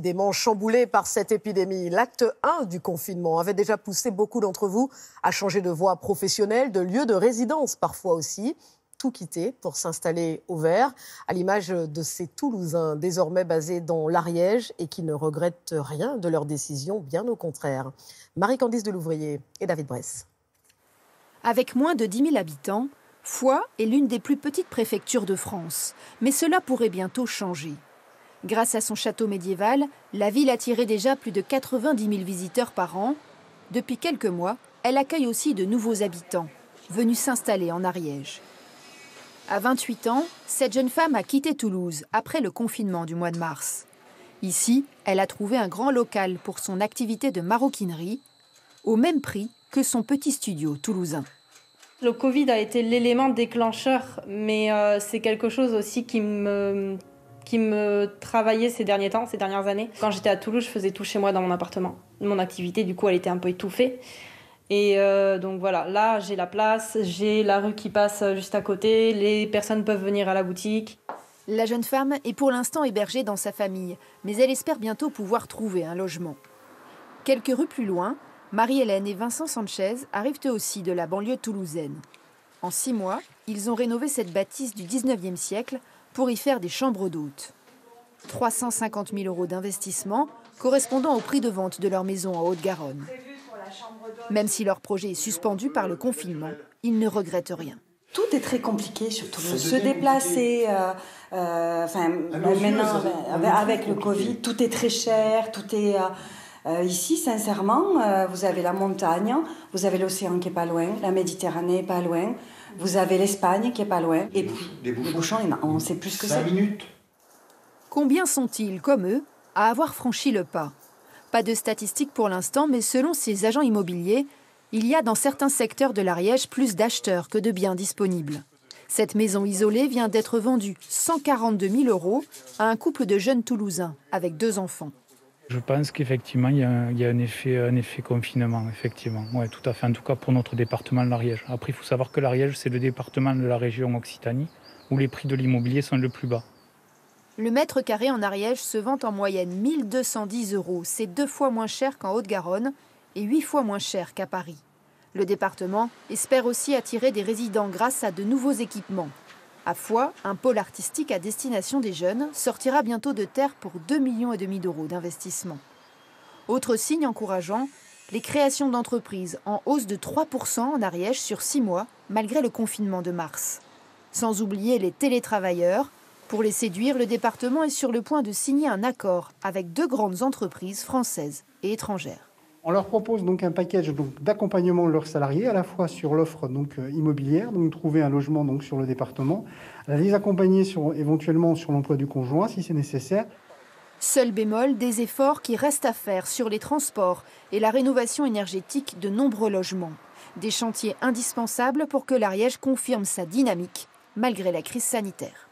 décidément chamboulé par cette épidémie. L'acte 1 du confinement avait déjà poussé beaucoup d'entre vous à changer de voie professionnelle, de lieu de résidence parfois aussi. Tout quitter pour s'installer au vert, à l'image de ces Toulousains désormais basés dans l'Ariège et qui ne regrettent rien de leur décision, bien au contraire. Marie-Candice Delouvrier et David Bress. Avec moins de 10 000 habitants, Foix est l'une des plus petites préfectures de France. Mais cela pourrait bientôt changer. Grâce à son château médiéval, la ville attirait déjà plus de 90 000 visiteurs par an. Depuis quelques mois, elle accueille aussi de nouveaux habitants, venus s'installer en Ariège. À 28 ans, cette jeune femme a quitté Toulouse après le confinement du mois de mars. Ici, elle a trouvé un grand local pour son activité de maroquinerie, au même prix que son petit studio toulousain. Le Covid a été l'élément déclencheur, mais c'est quelque chose aussi qui me travaillait ces derniers temps, ces dernières années. Quand j'étais à Toulouse, je faisais tout chez moi dans mon appartement. Mon activité, du coup, elle était un peu étouffée. Et donc voilà, là, j'ai la place, j'ai la rue qui passe juste à côté, les personnes peuvent venir à la boutique. La jeune femme est pour l'instant hébergée dans sa famille, mais elle espère bientôt pouvoir trouver un logement. Quelques rues plus loin, Marie-Hélène et Vincent Sanchez arrivent eux aussi de la banlieue toulousaine. En 6 mois, ils ont rénové cette bâtisse du 19e siècle pour y faire des chambres d'hôtes. 350 000 € d'investissement correspondant au prix de vente de leur maison en Haute-Garonne. Même si leur projet est suspendu par le confinement, ils ne regrettent rien. Tout est très compliqué sur Toulouse. Se déplacer, maintenant avec le Covid, tout est très cher, tout est... ici, sincèrement, vous avez la montagne, vous avez l'océan qui est pas loin, la Méditerranée est pas loin, vous avez l'Espagne qui est pas loin, et les bouchons, on sait plus ce que c'est. 5 minutes. Combien sont-ils, comme eux, à avoir franchi le pas? Pas de statistiques pour l'instant, mais selon ces agents immobiliers, il y a dans certains secteurs de l'Ariège plus d'acheteurs que de biens disponibles. Cette maison isolée vient d'être vendue 142 000 € à un couple de jeunes Toulousains avec 2 enfants. Je pense qu'effectivement, il y a un effet confinement, effectivement. Ouais, tout à fait, en tout cas pour notre département, l'Ariège. Après, il faut savoir que l'Ariège, c'est le département de la région Occitanie où les prix de l'immobilier sont le plus bas. Le mètre carré en Ariège se vend en moyenne 1 210 €. C'est 2 fois moins cher qu'en Haute-Garonne et 8 fois moins cher qu'à Paris. Le département espère aussi attirer des résidents grâce à de nouveaux équipements. À Foix, un pôle artistique à destination des jeunes sortira bientôt de terre pour 2,5 millions € d'investissement. Autre signe encourageant, les créations d'entreprises en hausse de 3 % en Ariège sur 6 mois, malgré le confinement de mars. Sans oublier les télétravailleurs. Pour les séduire, le département est sur le point de signer un accord avec 2 grandes entreprises françaises et étrangères. On leur propose donc un package d'accompagnement de leurs salariés, à la fois sur l'offre immobilière, donc trouver un logement sur le département, les accompagner éventuellement sur l'emploi du conjoint si c'est nécessaire. Seul bémol, des efforts qui restent à faire sur les transports et la rénovation énergétique de nombreux logements. Des chantiers indispensables pour que l'Ariège confirme sa dynamique malgré la crise sanitaire.